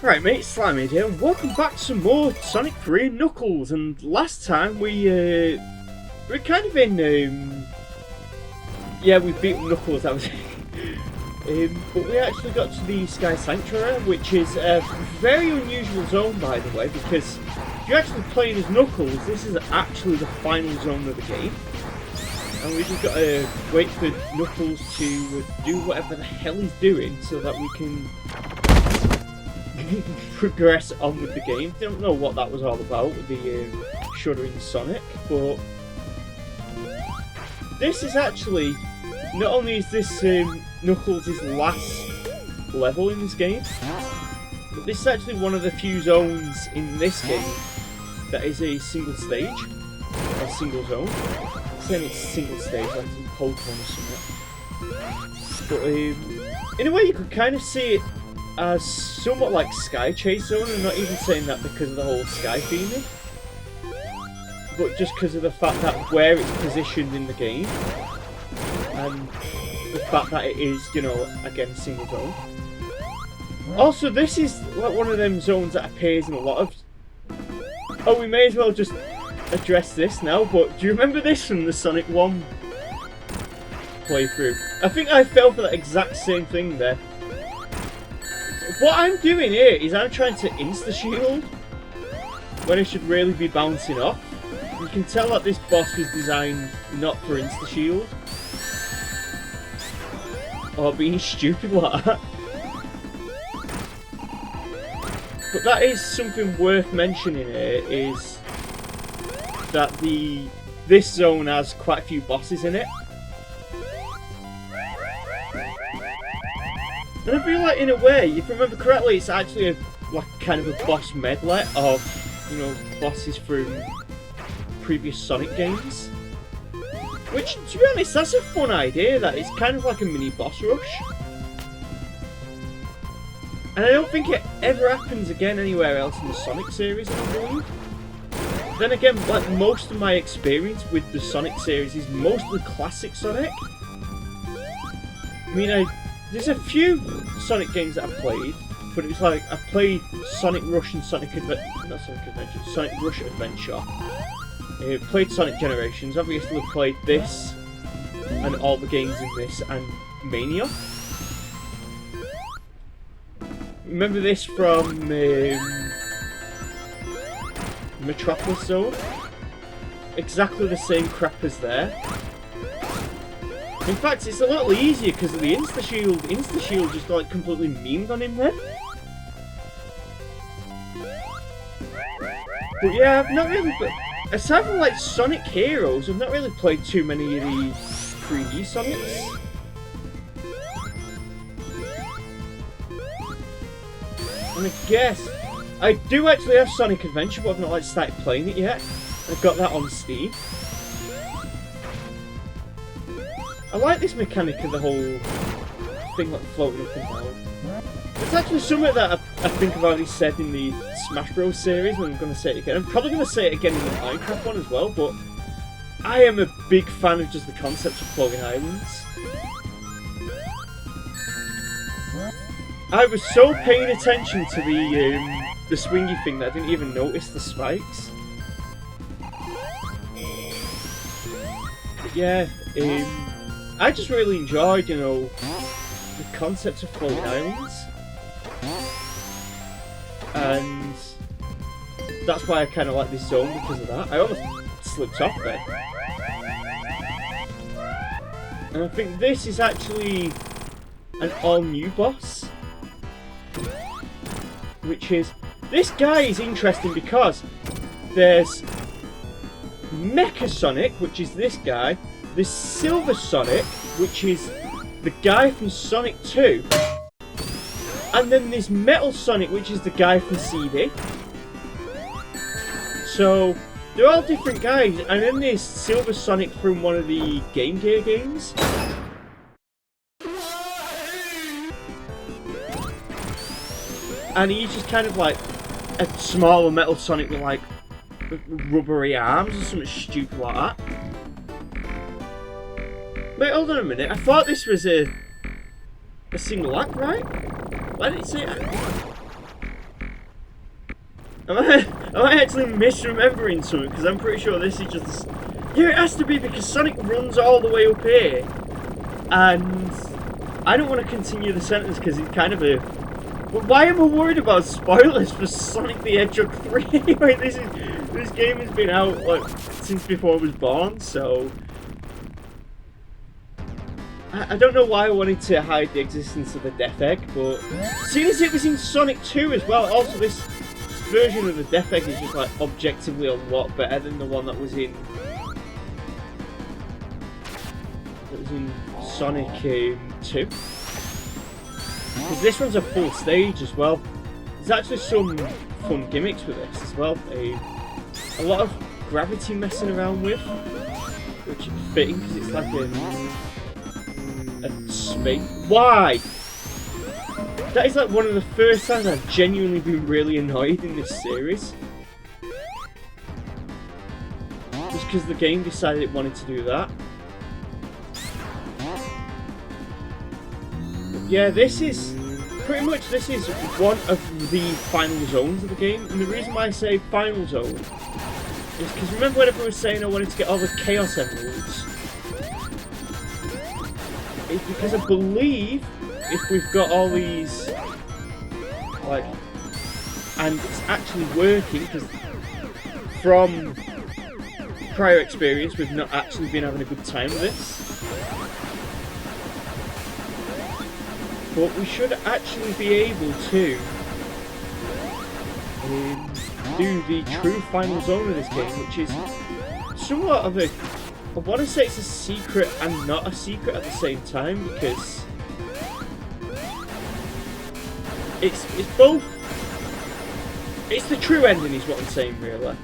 Right mate, Slimy here, and welcome back to some more Sonic 3 and Knuckles. And last time we're kind of in, yeah, we beat Knuckles, that was but we actually got to the Sky Sanctuary, which is a very unusual zone, by the way, because if you're actually playing as Knuckles, this is actually the final zone of the game. And we just got to wait for Knuckles to do whatever the hell he's doing so that we can progress on with the game. Don't know what that was all about with the shuddering Sonic, but this is actually, not only is this Knuckles' last level in this game, but this is actually one of the few zones in this game that is a single stage, or single zone. I'm saying it's single stage like it's in Pokemon or something. But in a way you could kind of see it as somewhat like Sky Chase Zone. I'm not even saying that because of the whole Sky theming, but just because of the fact that where it's positioned in the game, and the fact that it is, you know, again, single zone. Also, this is like one of them zones that appears in a lot of... Oh, we may as well just address this now, but do you remember this from the Sonic 1 playthrough? I think I fell for that exact same thing there. What I'm doing here is I'm trying to insta-shield when I should really be bouncing off. You can tell that this boss was designed not for insta-shield, or being stupid like that. But that is something worth mentioning here, is that this zone has quite a few bosses in it. And I feel like, in a way, if I remember correctly, it's actually like kind of a boss medley of, you know, bosses from previous Sonic games. Which, to be honest, that's a fun idea, that it's kind of like a mini boss rush. And I don't think it ever happens again anywhere else in the Sonic series, I don't believe. Then again, like, most of my experience with the Sonic series is mostly classic Sonic. I mean, there's a few Sonic games that I've played, but it was like, I played Sonic Rush and Sonic Rush Adventure. Played Sonic Generations, obviously played this, and all the games in this, and Mania. Remember this from Metropolis Zone? Exactly the same crap as there. In fact, it's a little easier because of the insta-shield. Insta-shield just like completely memed on him then. But yeah, I've not really... Aside from like Sonic Heroes, I've not really played too many of the 3D Sonics. And I guess... I do actually have Sonic Adventure, but I've not like started playing it yet. I've got that on Steam. I like this mechanic of the whole thing like floating up and down. It's actually something that I think I've already said in the Smash Bros series, and I'm going to say it again. I'm probably going to say it again in the Minecraft one as well, but I am a big fan of just the concept of floating islands. I was so paying attention to the swingy thing that I didn't even notice the spikes. But yeah, I just really enjoyed, you know, the concept of floating islands. And that's why I kind of like this zone, because of that. I almost slipped off there. And I think this is actually an all-new boss. Which is... This guy is interesting because there's Mecha Sonic, which is this guy. There's Silver Sonic, which is the guy from Sonic 2. And then there's Metal Sonic, which is the guy from CD. So, they're all different guys. And then there's Silver Sonic from one of the Game Gear games. And he's just kind of like a smaller Metal Sonic with like rubbery arms or something stupid like that. Wait, hold on a minute. I thought this was a single act, right? Why did it say act? Am I actually misremembering something? Because I'm pretty sure this is just... Yeah, it has to be because Sonic runs all the way up here. And I don't want to continue the sentence because it's kind of a... But why am I worried about spoilers for Sonic the Hedgehog 3? Like, this game has been out like since before I was born, so... I don't know why I wanted to hide the existence of the Death Egg, but seeing as it was in Sonic 2 as well, also this version of the Death Egg is just like objectively a lot better than the one that was in Sonic 2. Because this one's a full stage as well. There's actually some fun gimmicks with this as well. A lot of gravity messing around with, which is fitting because it's like a space. Why? That is like one of the first times I've genuinely been really annoyed in this series. Just because the game decided it wanted to do that. Yeah, this is pretty much one of the final zones of the game, and the reason why I say final zone is because remember when everyone was saying I wanted to get all the Chaos Emeralds? It's because I believe if we've got all these, like, and it's actually working, because from prior experience we've not actually been having a good time with this. But we should actually be able to do the true final zone of this game, which is somewhat of a... I want to say it's a secret and not a secret at the same time, because it's both... It's the true ending is what I'm saying, really.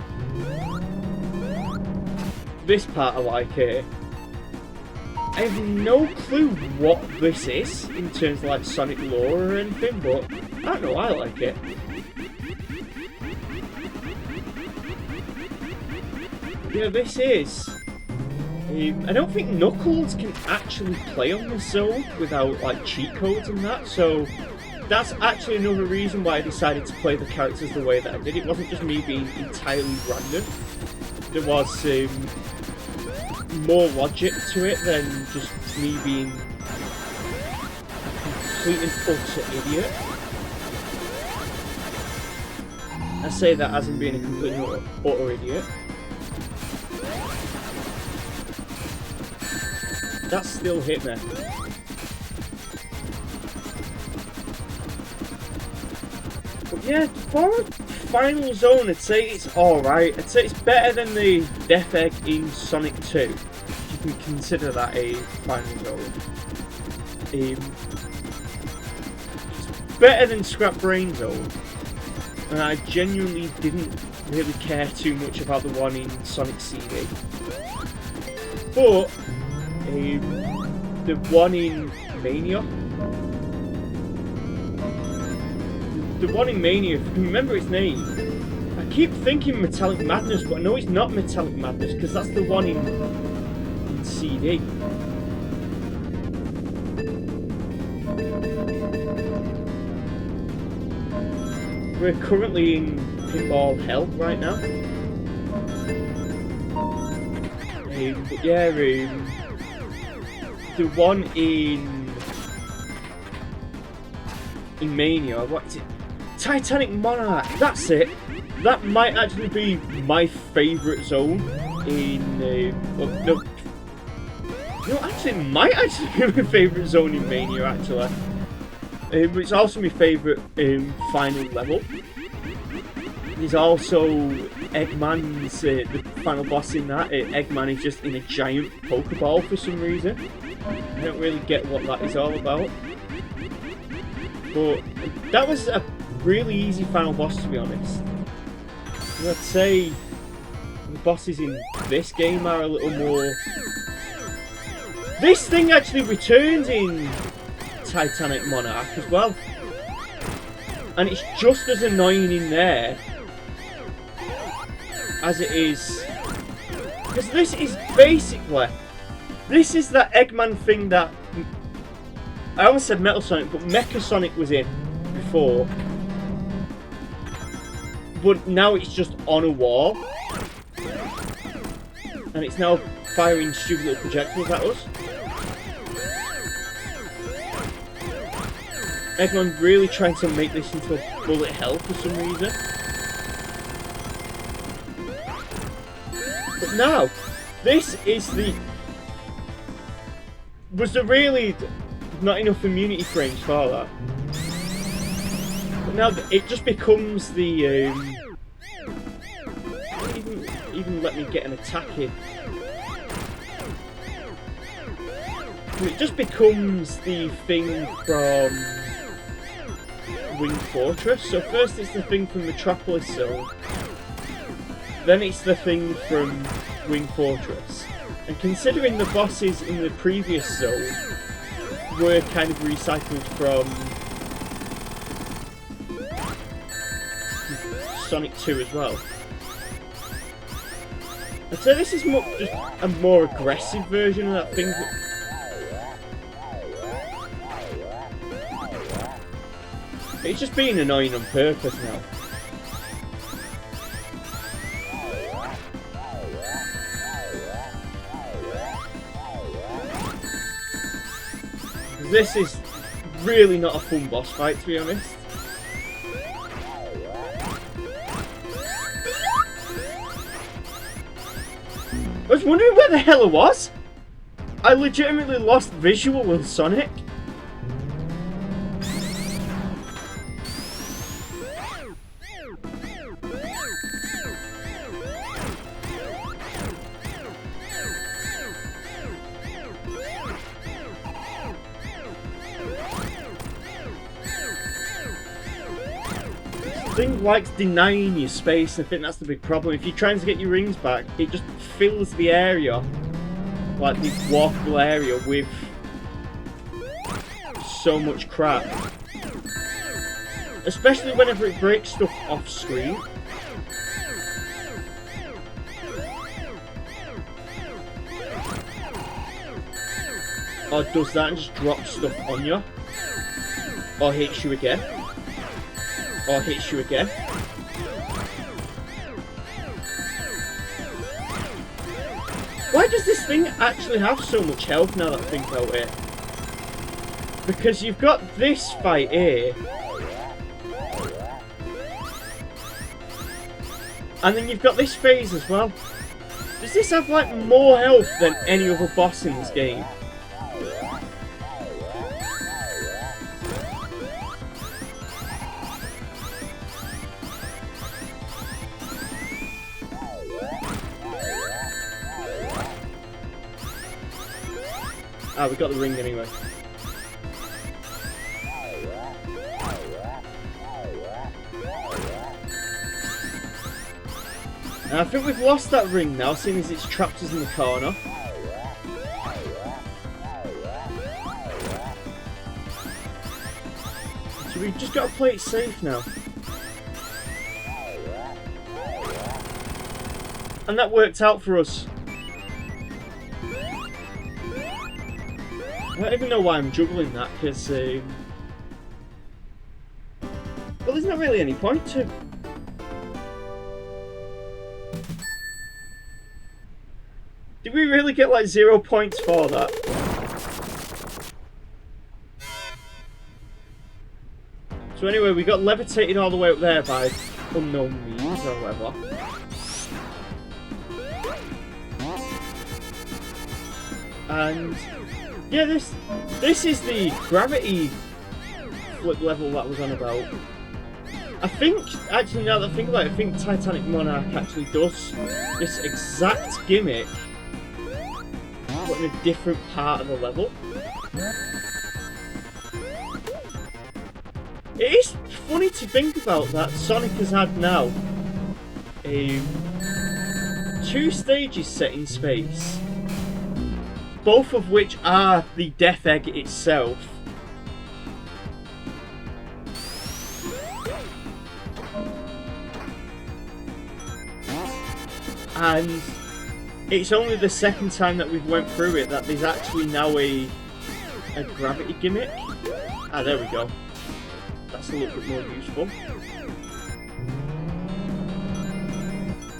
This part I like here. I have no clue what this is in terms of like Sonic lore or anything, but I don't know, I like it. Yeah, this is... I don't think Knuckles can actually play on this zone without like cheat codes and that, so that's actually another reason why I decided to play the characters the way that I did. It wasn't just me being entirely random. There was more logic to it than just me being a complete and utter idiot. I say that as in being a complete and utter idiot. That still hit me. But yeah, for a final zone, I'd say it's alright. I'd say it's better than the Death Egg in Sonic 2. If you can consider that a final zone. It's better than Scrap Brain Zone. And I genuinely didn't really care too much about the one in Sonic CD. But the one in Mania. The one in Mania, if you can remember its name, I keep thinking Metallic Madness, but I know it's not Metallic Madness because that's the one in CD. We're currently in Pinball Hell right now. But yeah, the one in Mania, what is it? Titanic Monarch, that's it. That might actually be my favourite zone in no, actually it might actually be my favourite zone in Mania actually. It's also my favourite final level. There's also Eggman's the final boss in that. Eggman is just in a giant Pokeball for some reason. I don't really get what that is all about. But that was a really easy final boss, to be honest. And I'd say the bosses in this game are a little more... This thing actually returns in Titanic Monarch as well. And it's just as annoying in there as it is... Because this is basically... This is that Eggman thing that... I almost said Metal Sonic, but Mecha Sonic was in before. but now it's just on a wall. And it's now firing stupid little projectiles at us. Eggman really trying to make this into a bullet hell for some reason. But now, this is the... Was there really not enough immunity frames for that? But now it just becomes the... even let me get an attack in. It just becomes the thing from Wing Fortress. So first it's the thing from Metropolis Zone, then it's the thing from Wing Fortress. And considering the bosses in the previous zone were kind of recycled from Sonic 2 as well, I'd say this is just a more aggressive version of that thing. It's just being annoying on purpose now. This is really not a fun boss fight, to be honest. I was wondering where the hell I was. I legitimately lost visual with Sonic. Thing likes denying you space, and I think that's the big problem. If you're trying to get your rings back, it just fills the area, like the walkable area, with so much crap. Especially whenever it breaks stuff off screen. Or does that and just drops stuff on you. Or hits you again. Or hits you again. Why does this thing actually have so much health now that I think about it? Because you've got this fight here. And then you've got this phase as well. Does this have like more health than any other boss in this game? Ah, we got the ring anyway. And I think we've lost that ring now, seeing as it's trapped us in the corner. So we've just got to play it safe now. And that worked out for us. I don't even know why I'm juggling that, because well, there's not really any point to... Did we really get like 0 points for that? So anyway, we got levitated all the way up there by unknown means or whatever. And yeah, this is the gravity flip level that I was on about. I think, actually now that I think about it, I think Titanic Monarch actually does this exact gimmick, but in a different part of the level. It is funny to think about that Sonic has had now 2 stages set in space, both of which are the Death Egg itself. And it's only the second time that we've went through it that there's actually now a gravity gimmick. Ah, there we go. That's a little bit more useful.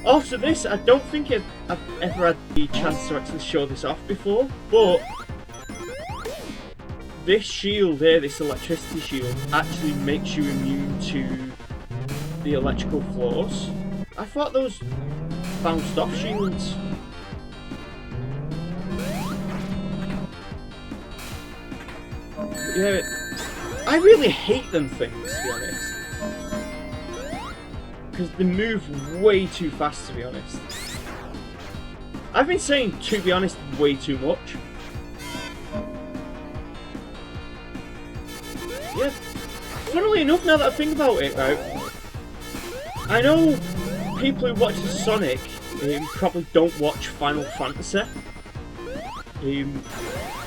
Also, this, I don't think I've ever had the chance to actually show this off before, but this shield here, this electricity shield, actually makes you immune to the electrical floors. I thought those bounced off shields. But yeah, I really hate them things, to be honest. Because they move way too fast, to be honest. I've been saying, to be honest, way too much. Yeah, funnily enough, now that I think about it, right, I know people who watch Sonic probably don't watch Final Fantasy.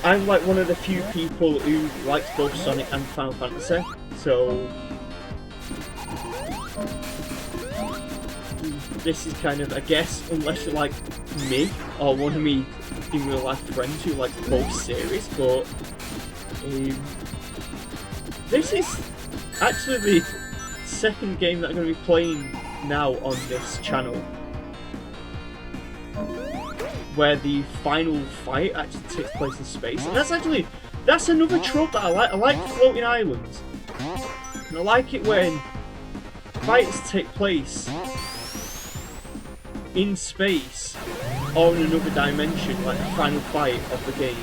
I'm like one of the few people who likes both Sonic and Final Fantasy, so this is kind of, I guess, unless you're like me, or one of me in real life friends who likes both series, but this is actually the second game that I'm going to be playing now on this channel, where the final fight actually takes place in space. And that's another trope that I like. I like floating islands. And I like it when fights take place in space or in another dimension, like the final fight of the game.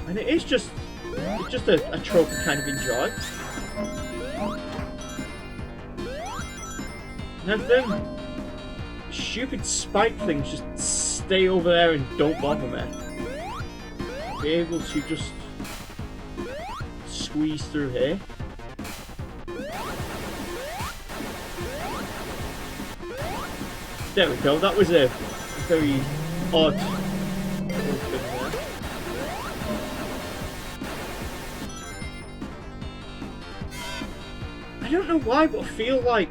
And it's just a trope I kind of enjoy. And then stupid spike things just stay over there and don't bother me. Be able to just squeeze through here. There we go, that was a very odd thing there. I don't know why, but I feel like,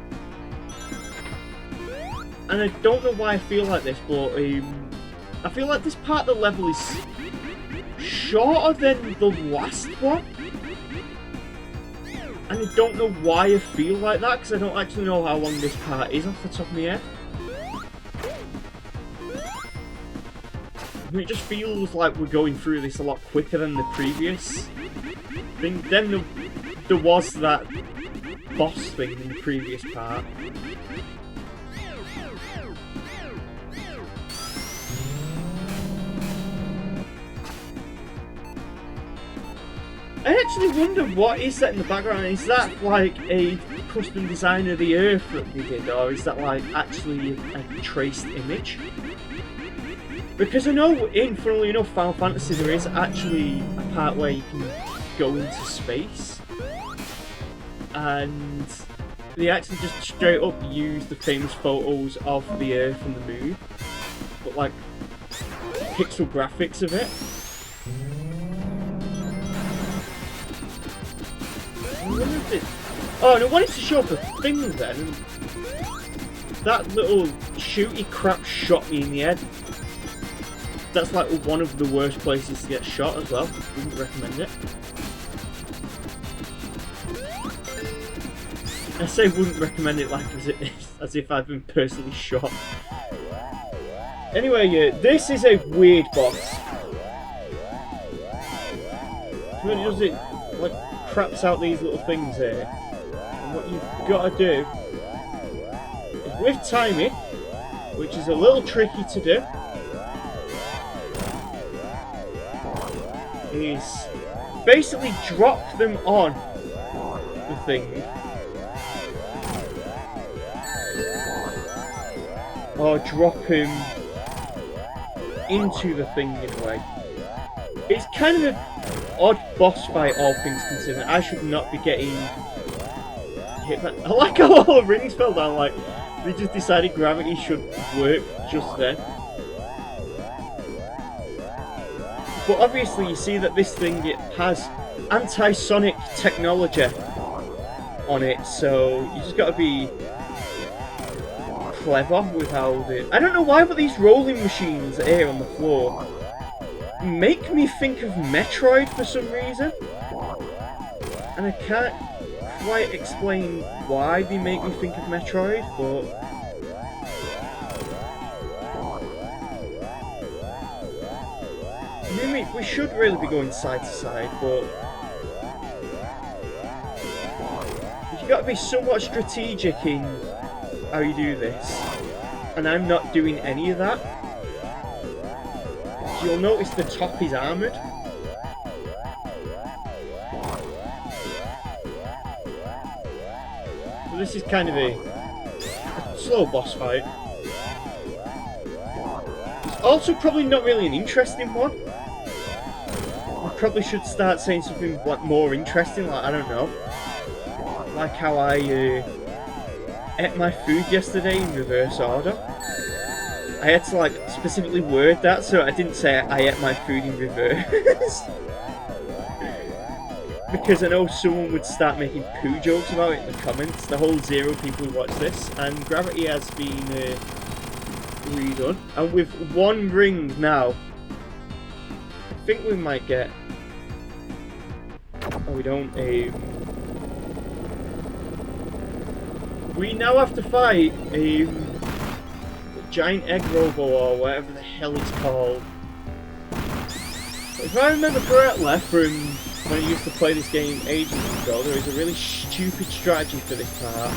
and I don't know why I feel like this, but I feel like this part of the level is shorter than the last one. And I don't know why I feel like that, because I don't actually know how long this part is off the top of my head. I mean, it just feels like we're going through this a lot quicker than the previous thing. Then there was that boss thing in the previous part. I actually wonder what is that in the background. Is that like a custom design of the Earth that they did, or is that like actually a traced image? Because I know funnily enough, Final Fantasy, there is actually a part where you can go into space, and they actually just straight up use the famous photos of the Earth and the Moon, but like pixel graphics of it. Oh, and I wanted to show up a thing then, and that little shooty crap shot me in the head. That's like one of the worst places to get shot as well. Wouldn't recommend it. I say wouldn't recommend it like as if I've been personally shot. Anyway, this is a weird boss. So what it does, it like craps out these little things here. And what you've got to do is with timing, which is a little tricky to do, is basically drop them on the thing. Or drop him into the thing in a way. It's kind of an odd boss fight, all things considered. I should not be getting hit by... I like how all the rings fell down, like they just decided gravity should work just then. But obviously you see that this thing, it has anti-sonic technology on it, so you just gotta be clever with how they... I don't know why, but these rolling machines here on the floor make me think of Metroid for some reason. And I can't quite explain why they make me think of Metroid, but I mean, we should really be going side to side, but you got to be somewhat strategic in how you do this, and I'm not doing any of that. So you'll notice the top is armoured. So this is kind of a slow boss fight. It's also probably not really an interesting one. I probably should start saying something like more interesting, like, I don't know, like how I ate my food yesterday in reverse order. I had to like specifically word that so I didn't say I ate my food in reverse. Because I know someone would start making poo jokes about it in the comments. The whole 0 people who watch this, and Gravity has been redone. And with 1 ring now, I think we might get. Oh, we don't. We now have to fight a giant egg robo or whatever the hell it's called. If I remember correctly from when I used to play this game ages ago, there is a really stupid strategy for this part.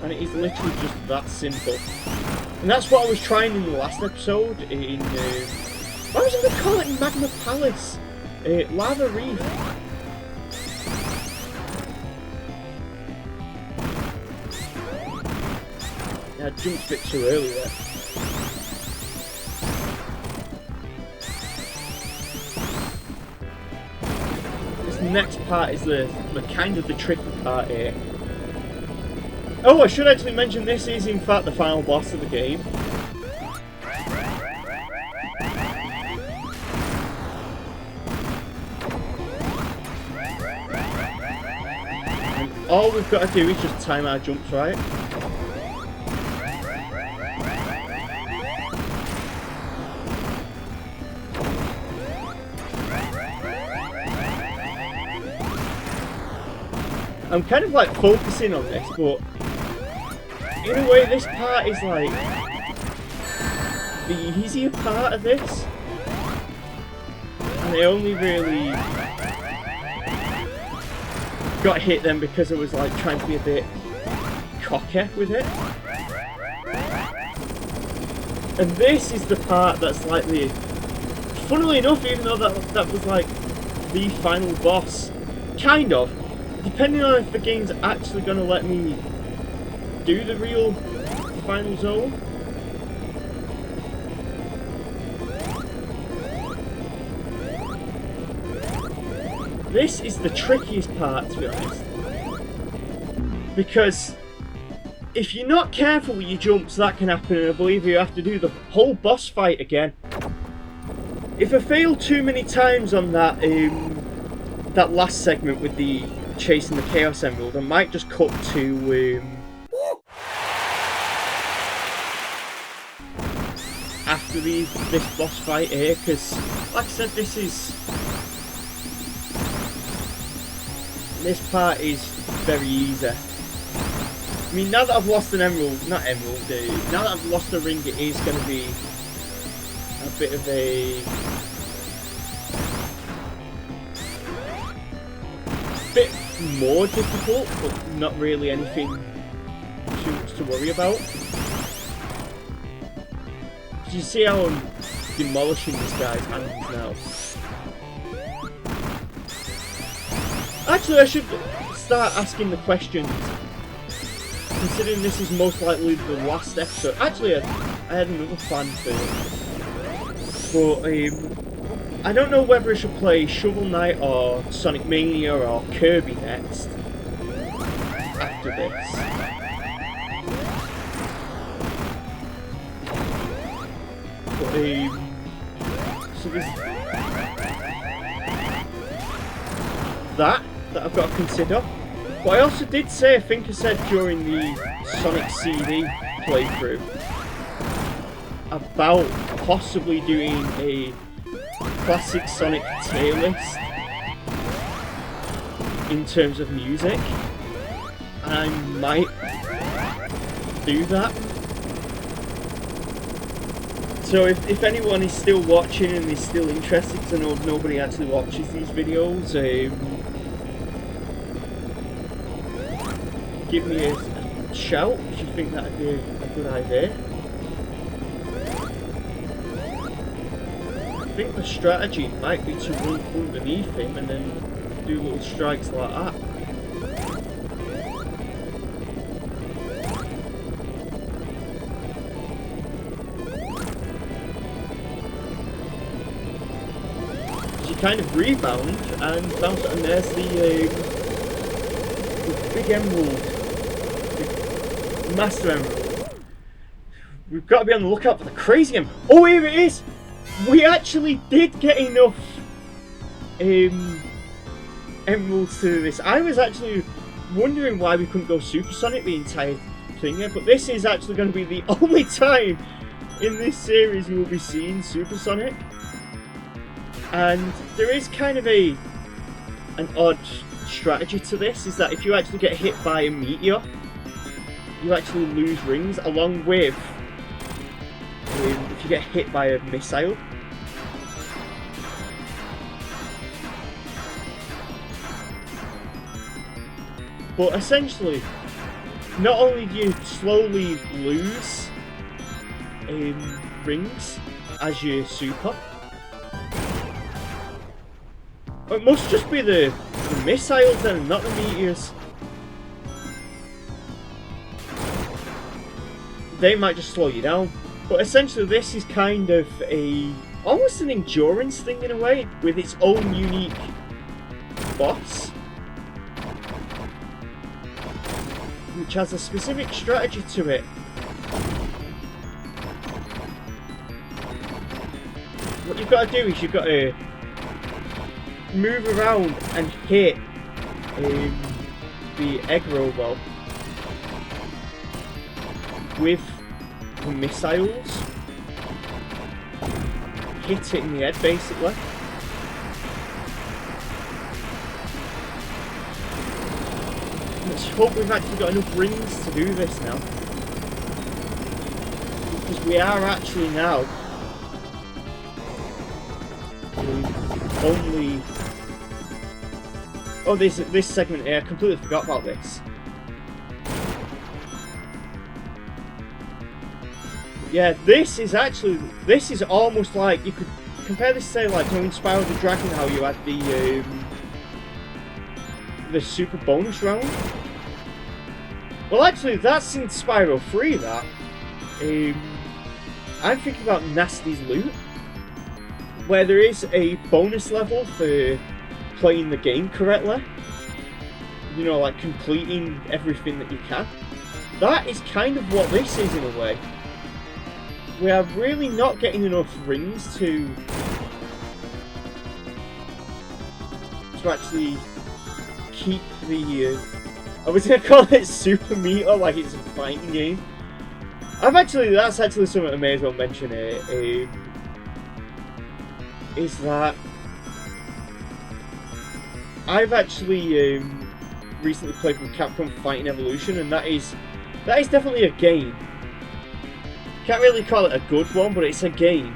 And it is literally just that simple. And that's what I was trying in the last episode in... why was I going to call it Magma Palace? Lava Reef. Yeah, I jumped a bit too early there. Next part is the kind of the tricky part here. Oh, I should actually mention this is in fact the final boss of the game. And all we've got to do is just time our jumps right. I'm kind of like focusing on this, but in a way this part is like the easier part of this. And I only really got hit then because I was like trying to be a bit cocky with it. And this is the part that's like the... Funnily enough, even though that was like the final boss, kind of. Depending on if the game's actually going to let me do the real final zone. This is the trickiest part, to be honest. Because if you're not careful with your jumps, that can happen, and I believe you have to do the whole boss fight again. If I fail too many times on that that last segment with the chasing the Chaos Emerald, I might just cut to after this boss fight here, because like I said, this part is very easy. I mean, now that I've lost an emerald, now that I've lost a ring, it is going to be a bit of a bit more difficult, but not really anything too much to worry about. You see how I'm demolishing this guy's hands now. Actually, I should start asking the questions, considering this is most likely the last episode. Actually, I had another plan for it, but I don't know whether I should play Shovel Knight or Sonic Mania or Kirby next after this. But, so there's that I've got to consider. But I also did say, I think I said during the Sonic CD playthrough, about possibly doing a classic Sonic tier list in terms of music, and I might do that. So if anyone is still watching and is still interested, because I know nobody actually watches these videos, give me a shout if you think that'd be a good idea. I think the strategy might be to run underneath him and then do little strikes like that. You kind of rebound and bounce it, and there's the big emerald, the master emerald. We've got to be on the lookout for the crazy emerald. Oh, here it is! We actually did get enough emeralds to do this. I was actually wondering why we couldn't go supersonic the entire thing here, but this is actually going to be the only time in this series we will be seeing supersonic. And there is kind of an odd strategy to this, is that if you actually get hit by a meteor, you actually lose rings, along with if you get hit by a missile. But essentially, not only do you slowly lose rings as you super, it must just be the missiles then, not the meteors. They might just slow you down. But essentially this is kind of almost an endurance thing in a way, with its own unique boss, which has a specific strategy to it. What you've got to do is you've got to move around and hit the egg robot with the missiles. Hit it in the head, basically. Let's hope we've actually got enough rings to do this now, because we are actually now only... Oh, this segment here, I completely forgot about this. Yeah, this is almost like, you could compare this to, say, like, in Spyro the Dragon, how you had the super bonus round. Well, actually, that's in Spyro 3, that. I'm thinking about Nasty's Loot, where there is a bonus level for playing the game correctly. You know, like completing everything that you can. That is kind of what this is in a way. We are really not getting enough rings to actually keep the... I was going to call it Super Meter, like it's a fighting game. That's actually something I may as well mention here. Is that I've actually recently played from Capcom Fighting Evolution, and that is definitely a game. Can't really call it a good one, but it's a game.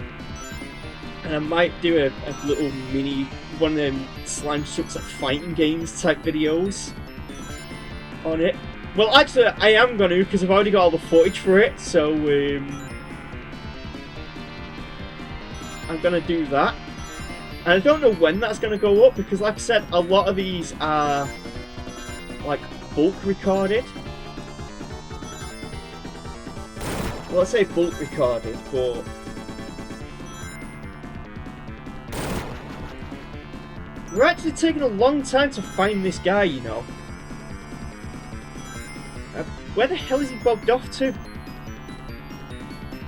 And I might do a little mini, one of them slime sucks at fighting games type videos on it. Well, actually, I am going to, because I've already got all the footage for it, so I'm going to do that. And I don't know when that's going to go up, because like I said, a lot of these are like bulk recorded. Well, I say bulk recorded, but we're actually taking a long time to find this guy, you know. Where the hell is he bobbed off to?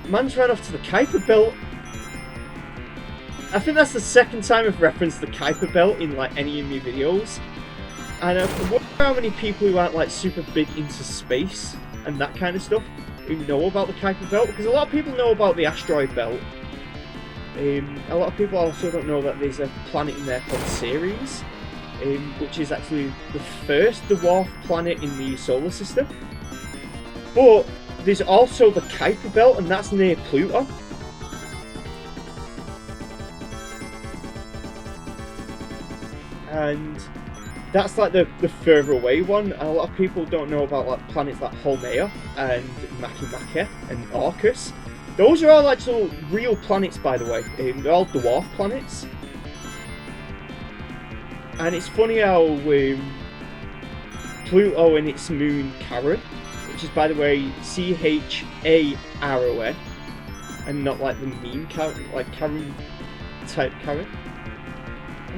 Man's ran off to the Kuiper Belt. I think that's the second time I've referenced the Kuiper Belt in like any of my videos. And I wonder how many people who aren't like super big into space and that kind of stuff who know about the Kuiper Belt, because a lot of people know about the asteroid belt, A lot of people also don't know that there's a planet in there called Ceres, which is actually the first dwarf planet in the solar system. But there's also the Kuiper Belt, and that's near Pluto. And that's like the further away one. A lot of people don't know about like planets like Haumea and Makemake and Orcus. Those are all actual real planets, by the way. They're all dwarf planets. And it's funny how Pluto and its moon Charon, which is, by the way, Charon, and not like the meme Charon, like Charon type Charon.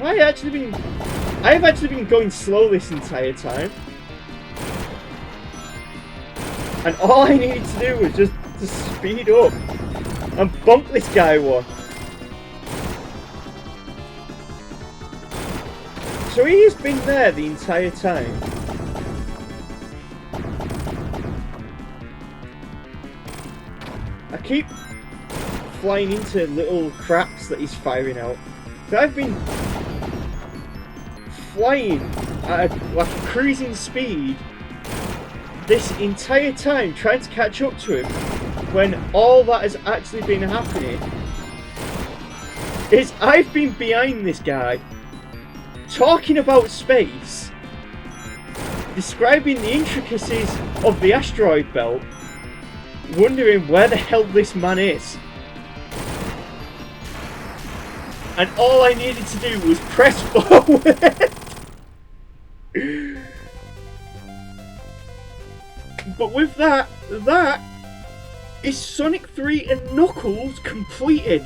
I have actually been going slow this entire time. And all I needed to do was just to speed up and bump this guy one. So he has been there the entire time. I keep flying into little craps that he's firing out. So I've been flying at like a cruising speed this entire time, trying to catch up to him, when all that has actually been happening is I've been behind this guy, talking about space, describing the intricacies of the asteroid belt, wondering where the hell this man is. And all I needed to do was press forward. But with that is Sonic 3 and Knuckles completed.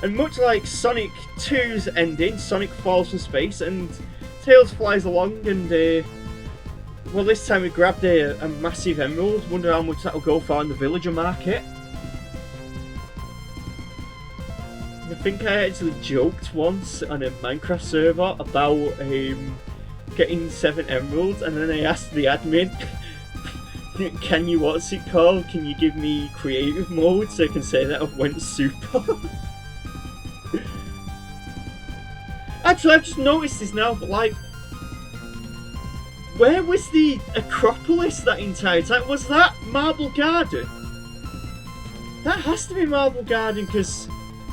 And much like Sonic 2's ending, Sonic falls from space and Tails flies along and, well, this time we grabbed a massive emerald. Wonder how much that'll go for in the villager market. I think I actually joked once on a Minecraft server about getting 7 emeralds, and then I asked the admin, can you, what's it called? Can you give me creative mode so I can say that I went super? Actually, I've just noticed this now, but like, where was the Acropolis that entire time? Was that Marble Garden? That has to be Marble Garden, because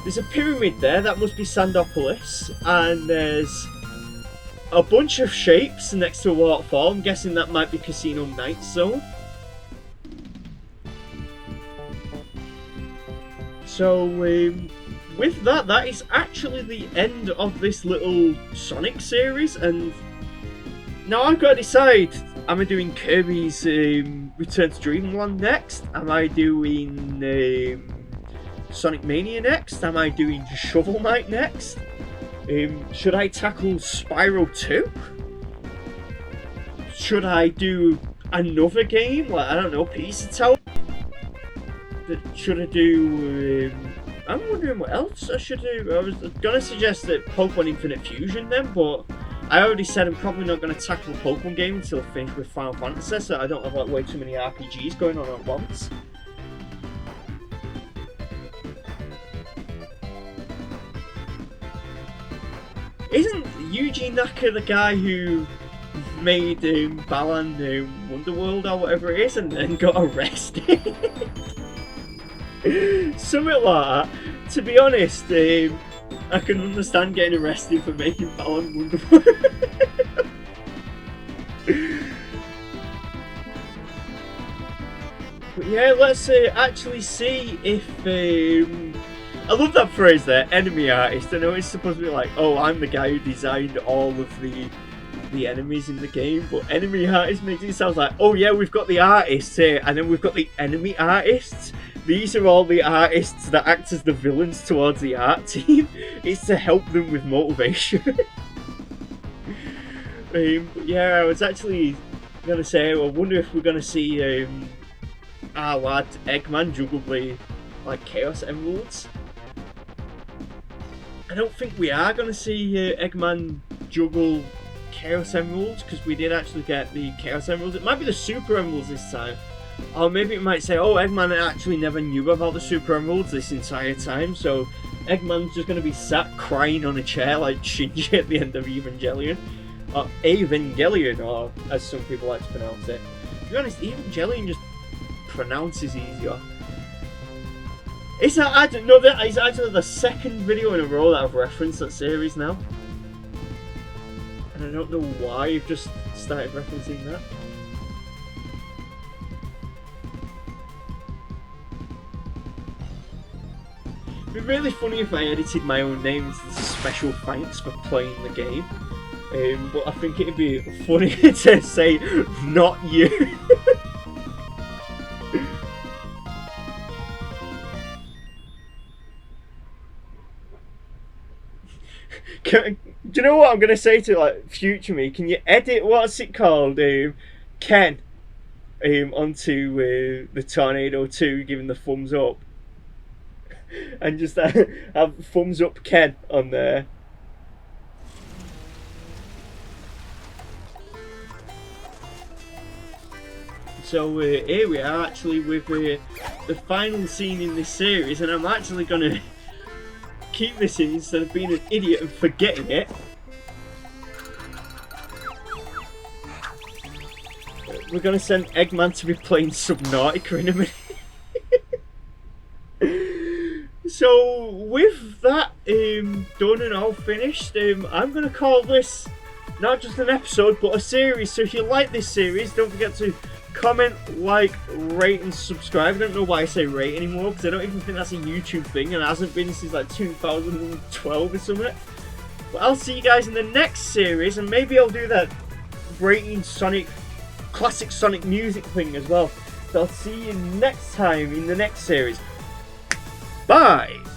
there's a pyramid there, that must be Sandopolis, and there's a bunch of shapes next to a waterfall. I'm guessing that might be Casino Night Zone. So, with that, that is actually the end of this little Sonic series, and now I've got to decide, am I doing Kirby's Return to Dreamland next? Am I doing Sonic Mania next? Am I doing Shovel Knight next? Should I tackle Spyro 2? Should I do another game? Like, I don't know, Pizza Tower? Should I do... I'm wondering what else I should do. I was going to suggest that Pokemon Infinite Fusion then, but I already said I'm probably not going to tackle a Pokemon game until I finish with Final Fantasy, so I don't have like way too many RPGs going on at once. Isn't Yuji Naka the guy who made Balan Wonderworld or whatever it is and then got arrested? Something like that. To be honest, I can understand getting arrested for making Balan Wonderworld. But yeah, let's actually see if... I love that phrase there, enemy artist. I know it's supposed to be like, oh, I'm the guy who designed all of the enemies in the game, but enemy artist makes it sound like, oh yeah, we've got the artists here, and then we've got the enemy artists. These are all the artists that act as the villains towards the art team. It's to help them with motivation. But yeah, I was actually going to say, I wonder if we're going to see our lad Eggman juggle the like Chaos Emeralds. I don't think we are going to see Eggman juggle Chaos Emeralds, because we did actually get the Chaos Emeralds. It might be the Super Emeralds this time. Or maybe it might say, oh, Eggman actually never knew about the Super Emeralds this entire time, so Eggman's just going to be sat crying on a chair like Shinji at the end of Evangelion. Or Evangelion, or as some people like to pronounce it. To be honest, Evangelion just pronounces easier. It's actually the second video in a row that I've referenced that series now. And I don't know why I've just started referencing that. It'd be really funny if I edited my own name as a special thanks for playing the game. But I think it'd be funny to say, not you. Do you know what I'm gonna say to like future me? Can you edit what's it called, Ken, onto the Tornado 2, giving the thumbs up, and just have thumbs up Ken on there. So here we are actually with the final scene in this series, and I'm actually gonna keep this in instead of being an idiot and forgetting it. We're gonna send Eggman to be playing Subnautica in a minute. So with that done and all finished, I'm gonna call this not just an episode but a series. So if you like this series, don't forget to comment, like, rate and subscribe. I don't know why I say rate anymore, because I don't even think that's a YouTube thing, and it hasn't been since like 2012 or something. But I'll see you guys in the next series, and maybe I'll do that rating classic Sonic music thing as well. So I'll see you next time in the next series. Bye!